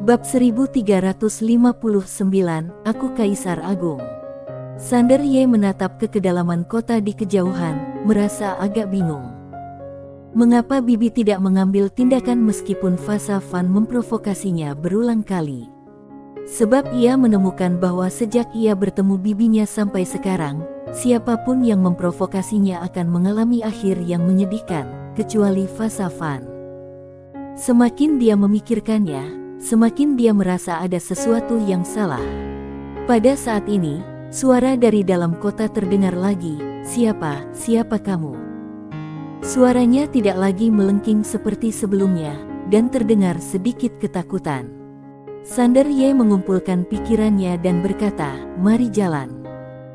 Bab 1359, Aku Kaisar Agung. Sander Ye menatap ke kedalaman kota di kejauhan, merasa agak bingung. Mengapa Bibi tidak mengambil tindakan meskipun Fa Safan memprovokasinya berulang kali? Sebab ia menemukan bahwa sejak ia bertemu bibinya sampai sekarang, siapapun yang memprovokasinya akan mengalami akhir yang menyedihkan, kecuali Fa Safan. Semakin dia memikirkannya, semakin dia merasa ada sesuatu yang salah. Pada saat ini, suara dari dalam kota terdengar lagi, "Siapa kamu?" Suaranya tidak lagi melengking seperti sebelumnya, dan terdengar sedikit ketakutan. Sander Ye mengumpulkan pikirannya dan berkata, "Mari jalan."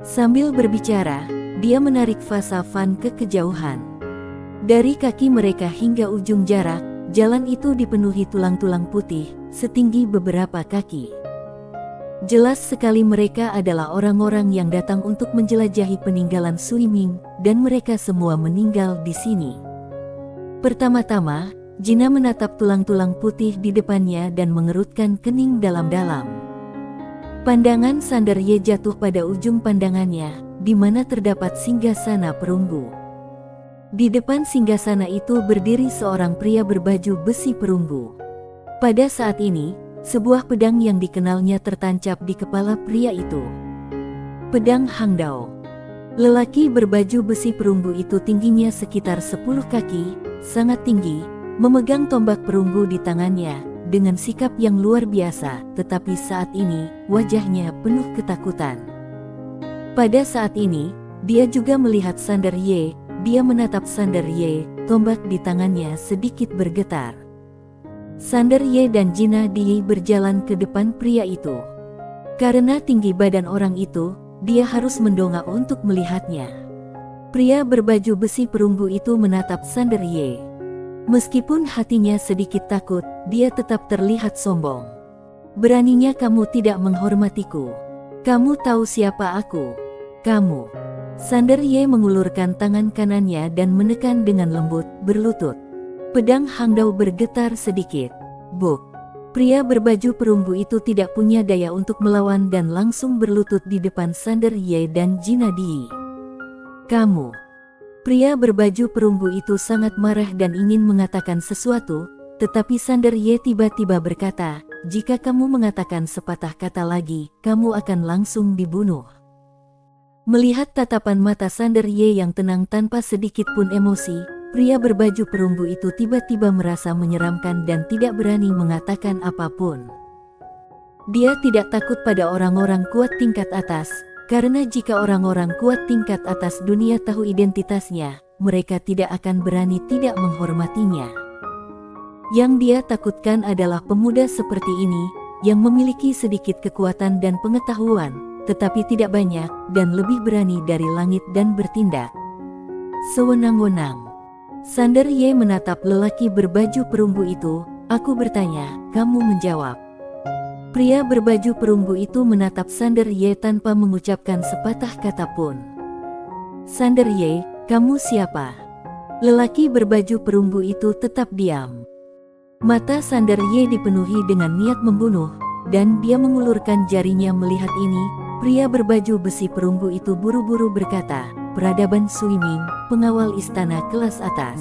Sambil berbicara, dia menarik Fa Safan ke kejauhan. Dari kaki mereka hingga ujung jarak, jalan itu dipenuhi tulang-tulang putih, setinggi beberapa kaki. Jelas sekali mereka adalah orang-orang yang datang untuk menjelajahi peninggalan Sui Ming, dan mereka semua meninggal di sini. Pertama-tama, Jina menatap tulang-tulang putih di depannya dan mengerutkan kening dalam-dalam. Pandangan Sander Ye jatuh pada ujung pandangannya, di mana terdapat singgasana perunggu. Di depan singgasana itu berdiri seorang pria berbaju besi perunggu. Pada saat ini, sebuah pedang yang dikenalnya tertancap di kepala pria itu. Pedang Hangdao. Lelaki berbaju besi perunggu itu tingginya sekitar 10 kaki, sangat tinggi, memegang tombak perunggu di tangannya, dengan sikap yang luar biasa, tetapi saat ini, wajahnya penuh ketakutan. Pada saat ini, dia juga melihat Sander Ye. Dia menatap Sander Ye, tombak di tangannya sedikit bergetar. Sander Ye dan Jina Di berjalan ke depan pria itu. Karena tinggi badan orang itu, dia harus mendongak untuk melihatnya. Pria berbaju besi perunggu itu menatap Sander Ye. Meskipun hatinya sedikit takut, dia tetap terlihat sombong. "Beraninya kamu tidak menghormatiku? Kamu tahu siapa aku? Kamu..." Sander Ye mengulurkan tangan kanannya dan menekan dengan lembut, berlutut. Pedang Hangdao bergetar sedikit. Buk! Pria berbaju perunggu itu tidak punya daya untuk melawan dan langsung berlutut di depan Sander Ye dan Jina Di. "Kamu..." Pria berbaju perunggu itu sangat marah dan ingin mengatakan sesuatu, tetapi Sander Ye tiba-tiba berkata, "Jika kamu mengatakan sepatah kata lagi, kamu akan langsung dibunuh." Melihat tatapan mata Sander Ye yang tenang tanpa sedikit pun emosi, pria berbaju perunggu itu tiba-tiba merasa menyeramkan dan tidak berani mengatakan apapun. Dia tidak takut pada orang-orang kuat tingkat atas, karena jika orang-orang kuat tingkat atas dunia tahu identitasnya, mereka tidak akan berani tidak menghormatinya. Yang dia takutkan adalah pemuda seperti ini, yang memiliki sedikit kekuatan dan pengetahuan, tetapi tidak banyak, dan lebih berani dari langit dan bertindak sewenang-wenang. Sander Ye menatap lelaki berbaju perunggu itu. "Aku bertanya, kamu menjawab." Pria berbaju perunggu itu menatap Sander Ye tanpa mengucapkan sepatah kata pun. "Sander Ye, kamu siapa?" Lelaki berbaju perunggu itu tetap diam. Mata Sander Ye dipenuhi dengan niat membunuh, dan dia mengulurkan jarinya melihat ini. Pria berbaju besi perunggu itu buru-buru berkata, "Peradaban Sui Ming, pengawal istana kelas atas."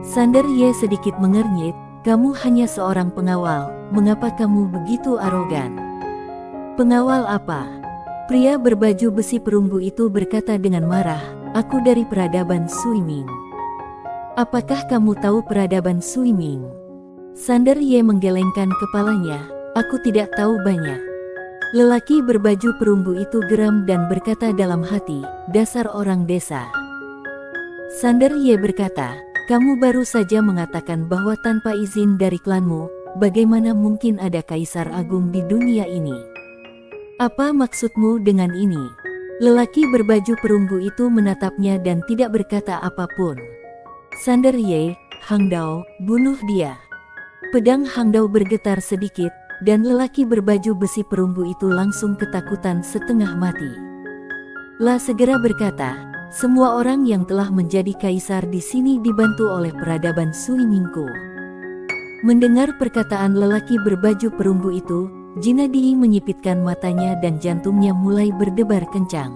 Sander Ye sedikit mengernyit, "Kamu hanya seorang pengawal, mengapa kamu begitu arogan?" "Pengawal apa?" Pria berbaju besi perunggu itu berkata dengan marah, "Aku dari peradaban Sui Ming." "Apakah kamu tahu peradaban Sui Ming?" Sander Ye menggelengkan kepalanya, "Aku tidak tahu banyak." Lelaki berbaju perunggu itu geram dan berkata dalam hati, "Dasar orang desa." Sander Ye berkata, "Kamu baru saja mengatakan bahwa tanpa izin dari klanmu, bagaimana mungkin ada kaisar agung di dunia ini? Apa maksudmu dengan ini?" Lelaki berbaju perunggu itu menatapnya dan tidak berkata apapun. "Sander Ye, Hangdao, bunuh dia." Pedang Hangdao bergetar sedikit, dan lelaki berbaju besi perunggu itu langsung ketakutan setengah mati. La segera berkata, "Semua orang yang telah menjadi kaisar di sini dibantu oleh peradaban Sui Mingku. Mendengar perkataan lelaki berbaju perunggu itu, Jinadi menyipitkan matanya dan jantungnya mulai berdebar kencang.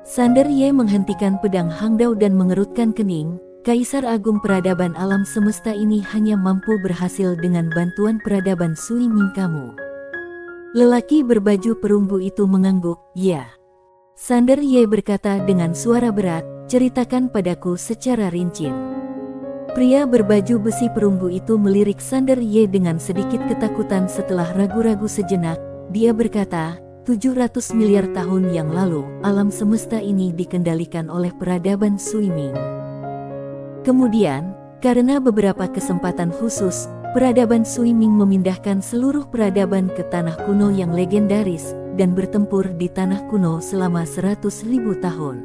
Sander Ye menghentikan pedang Hangdao dan mengerutkan kening. Kaisar Agung peradaban alam semesta ini hanya mampu berhasil dengan bantuan peradaban Sui Ming kamu. Lelaki berbaju perunggu itu mengangguk, ya. Sander Ye berkata dengan suara berat, ceritakan padaku secara rinci. Pria berbaju besi perunggu itu melirik Sander Ye dengan sedikit ketakutan setelah ragu-ragu sejenak. Dia berkata, 700 miliar tahun yang lalu, alam semesta ini dikendalikan oleh peradaban Sui Ming. Kemudian, karena beberapa kesempatan khusus, peradaban Sui Ming memindahkan seluruh peradaban ke tanah kuno yang legendaris dan bertempur di tanah kuno selama 100.000 tahun.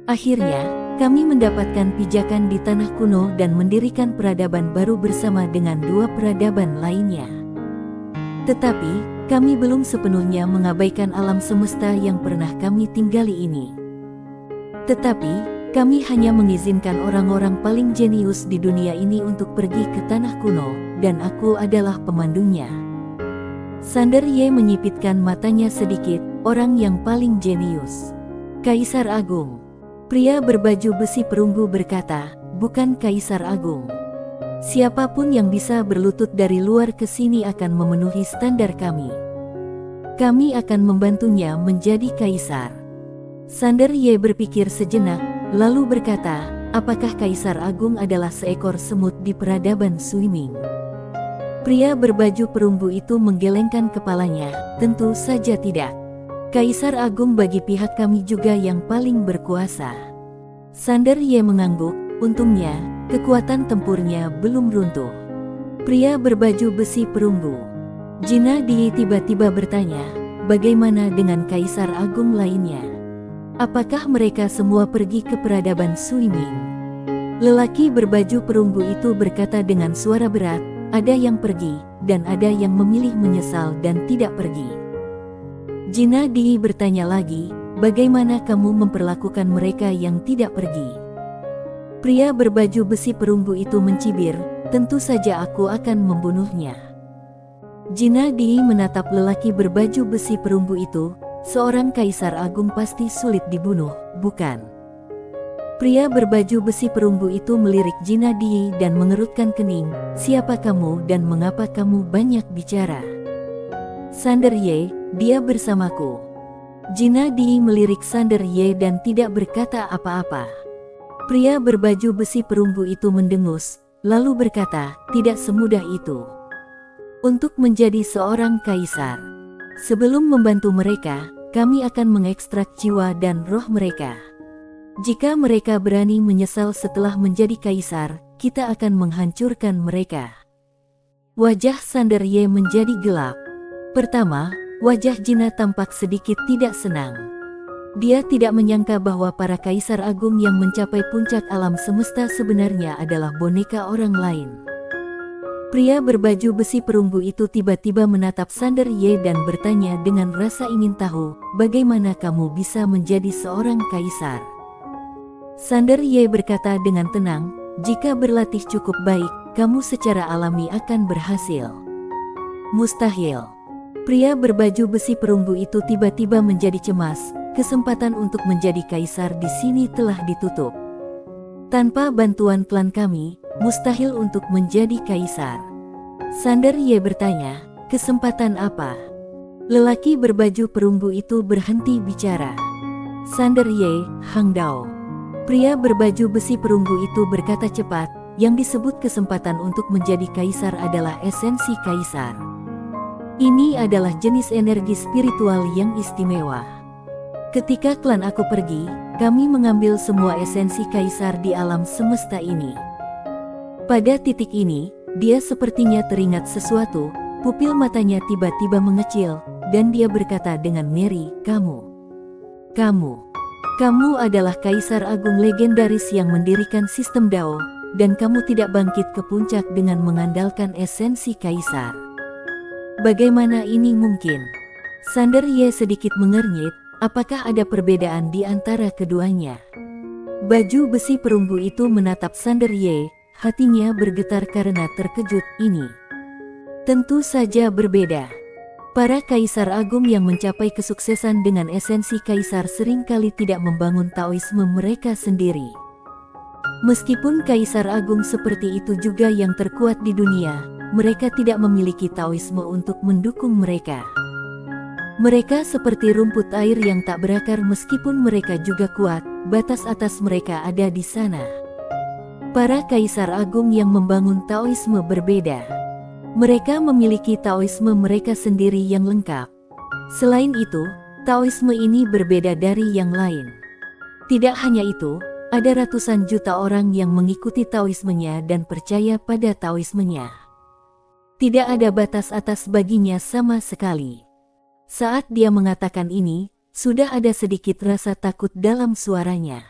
Akhirnya, kami mendapatkan pijakan di tanah kuno dan mendirikan peradaban baru bersama dengan dua peradaban lainnya. Tetapi, kami belum sepenuhnya mengabaikan alam semesta yang pernah kami tinggali ini. Tetapi, kami hanya mengizinkan orang-orang paling jenius di dunia ini untuk pergi ke tanah kuno, dan aku adalah pemandunya. Sander Ye menyipitkan matanya sedikit, orang yang paling jenius. Kaisar Agung. Pria berbaju besi perunggu berkata, bukan Kaisar Agung. Siapapun yang bisa berlutut dari luar ke sini akan memenuhi standar kami. Kami akan membantunya menjadi kaisar. Sander Ye berpikir sejenak, lalu berkata, apakah Kaisar Agung adalah seekor semut di peradaban Sui Ming? Pria berbaju perunggu itu menggelengkan kepalanya, tentu saja tidak. Kaisar Agung bagi pihak kami juga yang paling berkuasa. Sander Ye mengangguk, untungnya, kekuatan tempurnya belum runtuh. Pria berbaju besi perunggu. Jinadi tiba-tiba bertanya, bagaimana dengan Kaisar Agung lainnya? Apakah mereka semua pergi ke peradaban Sui Ming? Lelaki berbaju perunggu itu berkata dengan suara berat, ada yang pergi, dan ada yang memilih menyesal dan tidak pergi. Jinadi bertanya lagi, bagaimana kamu memperlakukan mereka yang tidak pergi? Pria berbaju besi perunggu itu mencibir, tentu saja aku akan membunuhnya. Jinadi menatap lelaki berbaju besi perunggu itu, seorang Kaisar Agung pasti sulit dibunuh, bukan? Pria berbaju besi perunggu itu melirik Jinadi dan mengerutkan kening, siapa kamu dan mengapa kamu banyak bicara? Sander Ye, dia bersamaku. Jinadi melirik Sander Ye dan tidak berkata apa-apa. Pria berbaju besi perunggu itu mendengus, lalu berkata, tidak semudah itu. Untuk menjadi seorang kaisar, sebelum membantu mereka, kami akan mengekstrak jiwa dan roh mereka. Jika mereka berani menyesal setelah menjadi kaisar, kita akan menghancurkan mereka. Wajah Sander Ye menjadi gelap. Pertama, wajah Jina tampak sedikit tidak senang. Dia tidak menyangka bahwa para kaisar agung yang mencapai puncak alam semesta sebenarnya adalah boneka orang lain. Pria berbaju besi perunggu itu tiba-tiba menatap Sander Ye dan bertanya dengan rasa ingin tahu, bagaimana kamu bisa menjadi seorang kaisar? Sander Ye berkata dengan tenang, jika berlatih cukup baik, kamu secara alami akan berhasil. Mustahil. Pria berbaju besi perunggu itu tiba-tiba menjadi cemas. Kesempatan untuk menjadi kaisar di sini telah ditutup. Tanpa bantuan klan kami, mustahil untuk menjadi kaisar. Sander Ye bertanya, kesempatan apa? Lelaki berbaju perunggu itu berhenti bicara. Sander Ye, Hangdao. Pria berbaju besi perunggu itu berkata cepat, yang disebut kesempatan untuk menjadi kaisar adalah esensi kaisar. Ini adalah jenis energi spiritual yang istimewa. Ketika klan aku pergi, kami mengambil semua esensi kaisar di alam semesta ini. Pada titik ini, dia sepertinya teringat sesuatu, pupil matanya tiba-tiba mengecil, dan dia berkata dengan ngeri, Kamu adalah kaisar agung legendaris yang mendirikan sistem Dao, dan kamu tidak bangkit ke puncak dengan mengandalkan esensi kaisar. Bagaimana ini mungkin? Sander Ye sedikit mengernyit. Apakah ada perbedaan di antara keduanya? Baju besi perunggu itu menatap Sander Ye, hatinya bergetar karena terkejut. Ini tentu saja berbeda. Para kaisar agung yang mencapai kesuksesan dengan esensi kaisar seringkali tidak membangun Taoisme mereka sendiri. Meskipun kaisar agung seperti itu juga yang terkuat di dunia, mereka tidak memiliki Taoisme untuk mendukung mereka. Mereka seperti rumput air yang tak berakar meskipun mereka juga kuat, batas atas mereka ada di sana. Para kaisar agung yang membangun Taoisme berbeda. Mereka memiliki Taoisme mereka sendiri yang lengkap. Selain itu, Taoisme ini berbeda dari yang lain. Tidak hanya itu, ada ratusan juta orang yang mengikuti Taoismenya dan percaya pada Taoismenya. Tidak ada batas atas baginya sama sekali. Saat dia mengatakan ini, sudah ada sedikit rasa takut dalam suaranya.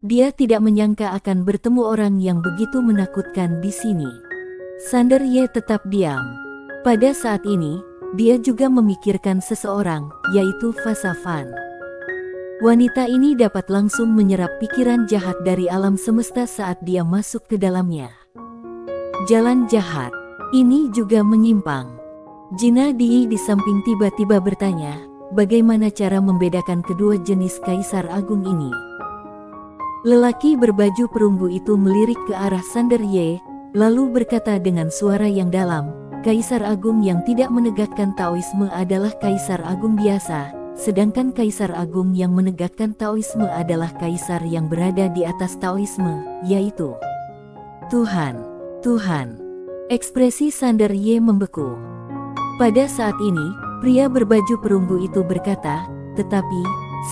Dia tidak menyangka akan bertemu orang yang begitu menakutkan di sini. Sander Ye tetap diam. Pada saat ini, dia juga memikirkan seseorang, yaitu Fasa Fan. Wanita ini dapat langsung menyerap pikiran jahat dari alam semesta saat dia masuk ke dalamnya. Jalan jahat ini juga menyimpang. Jina Di samping tiba-tiba bertanya, bagaimana cara membedakan kedua jenis kaisar agung ini? Lelaki berbaju perunggu itu melirik ke arah Sander Ye, lalu berkata dengan suara yang dalam, kaisar agung yang tidak menegakkan Taoisme adalah kaisar agung biasa, sedangkan kaisar agung yang menegakkan Taoisme adalah kaisar yang berada di atas Taoisme, yaitu Tuhan. Tuhan. Ekspresi Sander Ye membeku. Pada saat ini, pria berbaju perunggu itu berkata, tetapi,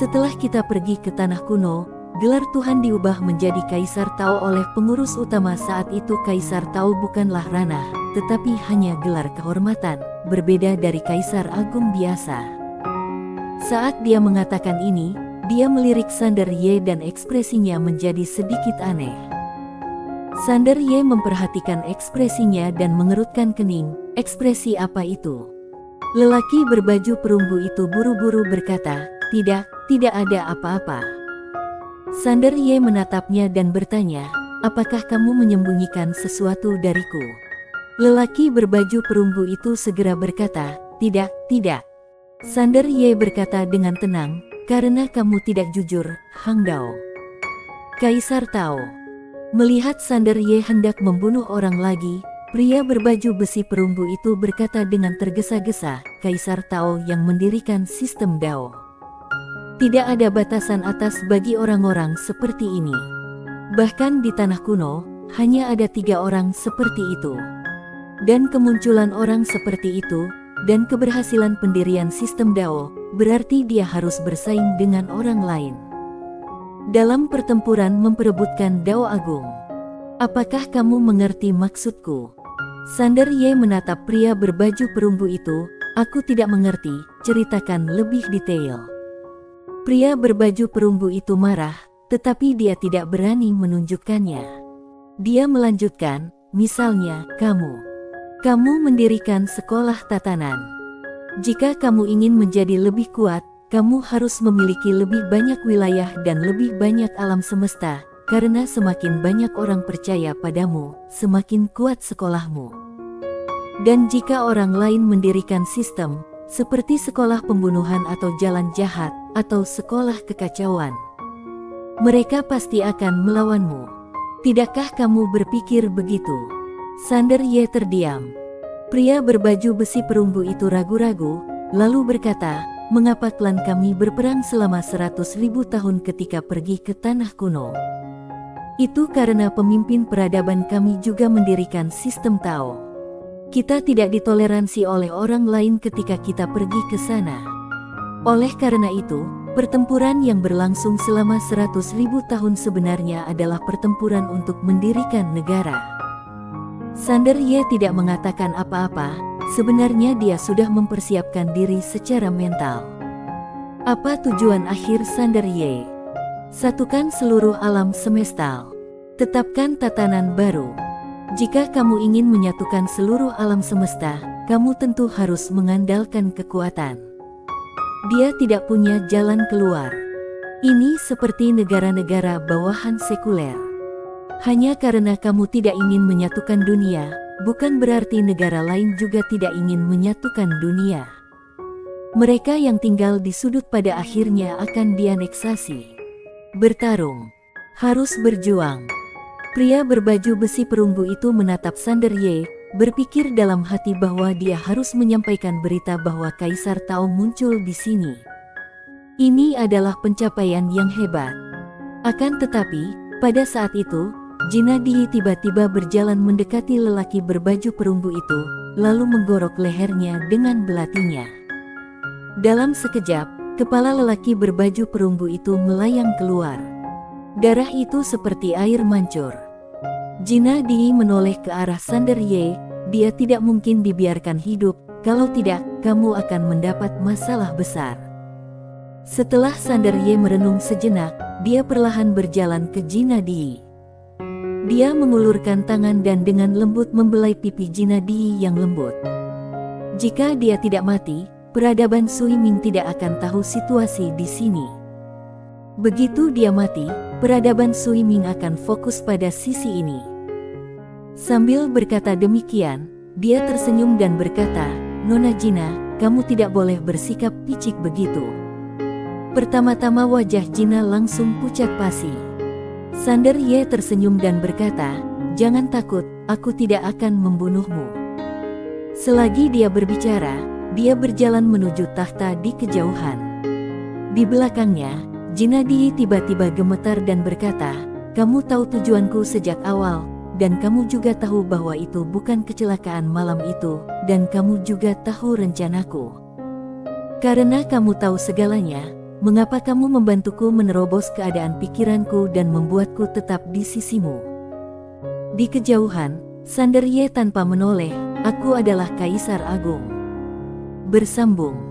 setelah kita pergi ke tanah kuno, gelar Tuhan diubah menjadi Kaisar Tao oleh pengurus utama saat itu. Kaisar Tao bukanlah ranah, tetapi hanya gelar kehormatan, berbeda dari Kaisar Agung biasa. Saat dia mengatakan ini, dia melirik Sander Ye dan ekspresinya menjadi sedikit aneh. Sander Ye memperhatikan ekspresinya dan mengerutkan kening. Ekspresi apa itu? Lelaki berbaju perunggu itu buru-buru berkata, tidak ada apa-apa. Sander Ye menatapnya dan bertanya, apakah kamu menyembunyikan sesuatu dariku? Lelaki berbaju perunggu itu segera berkata, tidak. Sander Ye berkata dengan tenang, karena kamu tidak jujur, Hang Dao. Kaisar Tao. Melihat Sander Ye hendak membunuh orang lagi, pria berbaju besi perunggu itu berkata dengan tergesa-gesa, Kaisar Tao yang mendirikan sistem Dao. Tidak ada batasan atas bagi orang-orang seperti ini. Bahkan di tanah kuno, hanya ada 3 orang seperti itu. Dan kemunculan orang seperti itu, dan keberhasilan pendirian sistem Dao, berarti dia harus bersaing dengan orang lain. Dalam pertempuran memperebutkan Dao Agung. Apakah kamu mengerti maksudku? Sander Ye menatap pria berbaju perunggu itu, aku tidak mengerti, ceritakan lebih detail. Pria berbaju perunggu itu marah, tetapi dia tidak berani menunjukkannya. Dia melanjutkan, misalnya, kamu mendirikan sekolah tatanan. Jika kamu ingin menjadi lebih kuat, kamu harus memiliki lebih banyak wilayah dan lebih banyak alam semesta, karena semakin banyak orang percaya padamu, semakin kuat sekolahmu. Dan jika orang lain mendirikan sistem, seperti sekolah pembunuhan atau jalan jahat, atau sekolah kekacauan, mereka pasti akan melawanmu. Tidakkah kamu berpikir begitu? Sander Ye terdiam. Pria berbaju besi perunggu itu ragu-ragu, lalu berkata, mengapa klan kami berperang selama 100.000 tahun ketika pergi ke tanah kuno? Itu karena pemimpin peradaban kami juga mendirikan sistem Tao. Kita tidak ditoleransi oleh orang lain ketika kita pergi ke sana. Oleh karena itu, pertempuran yang berlangsung selama 100.000 tahun sebenarnya adalah pertempuran untuk mendirikan negara. Sander Ye tidak mengatakan apa-apa, sebenarnya dia sudah mempersiapkan diri secara mental. Apa tujuan akhir Sander Ye? Satukan seluruh alam semesta. Tetapkan tatanan baru. Jika kamu ingin menyatukan seluruh alam semesta, kamu tentu harus mengandalkan kekuatan. Dia tidak punya jalan keluar. Ini seperti negara-negara bawahan sekuler. Hanya karena kamu tidak ingin menyatukan dunia, bukan berarti negara lain juga tidak ingin menyatukan dunia. Mereka yang tinggal di sudut pada akhirnya akan dianeksasi. Bertarung. Harus berjuang. Pria berbaju besi perunggu itu menatap Sander Ye, berpikir dalam hati bahwa dia harus menyampaikan berita bahwa Kaisar Tao muncul di sini. Ini adalah pencapaian yang hebat. Akan tetapi, pada saat itu, Jina Di tiba-tiba berjalan mendekati lelaki berbaju perunggu itu, lalu menggorok lehernya dengan belatinya. Dalam sekejap, kepala lelaki berbaju perunggu itu melayang keluar. Darah itu seperti air mancur. Jina Di menoleh ke arah Sander Ye, dia tidak mungkin dibiarkan hidup, kalau tidak, kamu akan mendapat masalah besar. Setelah Sander Ye merenung sejenak, dia perlahan berjalan ke Jina Di. Dia mengulurkan tangan dan dengan lembut membelai pipi Jina Di yang lembut. Jika dia tidak mati, peradaban Sui Ming tidak akan tahu situasi di sini. Begitu dia mati, peradaban Sui Ming akan fokus pada sisi ini. Sambil berkata demikian, dia tersenyum dan berkata, Nona Jina, kamu tidak boleh bersikap picik begitu. Pertama-tama wajah Jina langsung pucat pasi. Sander Ye tersenyum dan berkata, jangan takut, aku tidak akan membunuhmu. Selagi dia berbicara, dia berjalan menuju tahta di kejauhan. Di belakangnya, Jina Di tiba-tiba gemetar dan berkata, kamu tahu tujuanku sejak awal, dan kamu juga tahu bahwa itu bukan kecelakaan malam itu, dan kamu juga tahu rencanaku. Karena kamu tahu segalanya, mengapa kamu membantuku menerobos keadaan pikiranku dan membuatku tetap di sisimu? Di kejauhan, Sander Ye tanpa menoleh, aku adalah Kaisar Agung. Bersambung.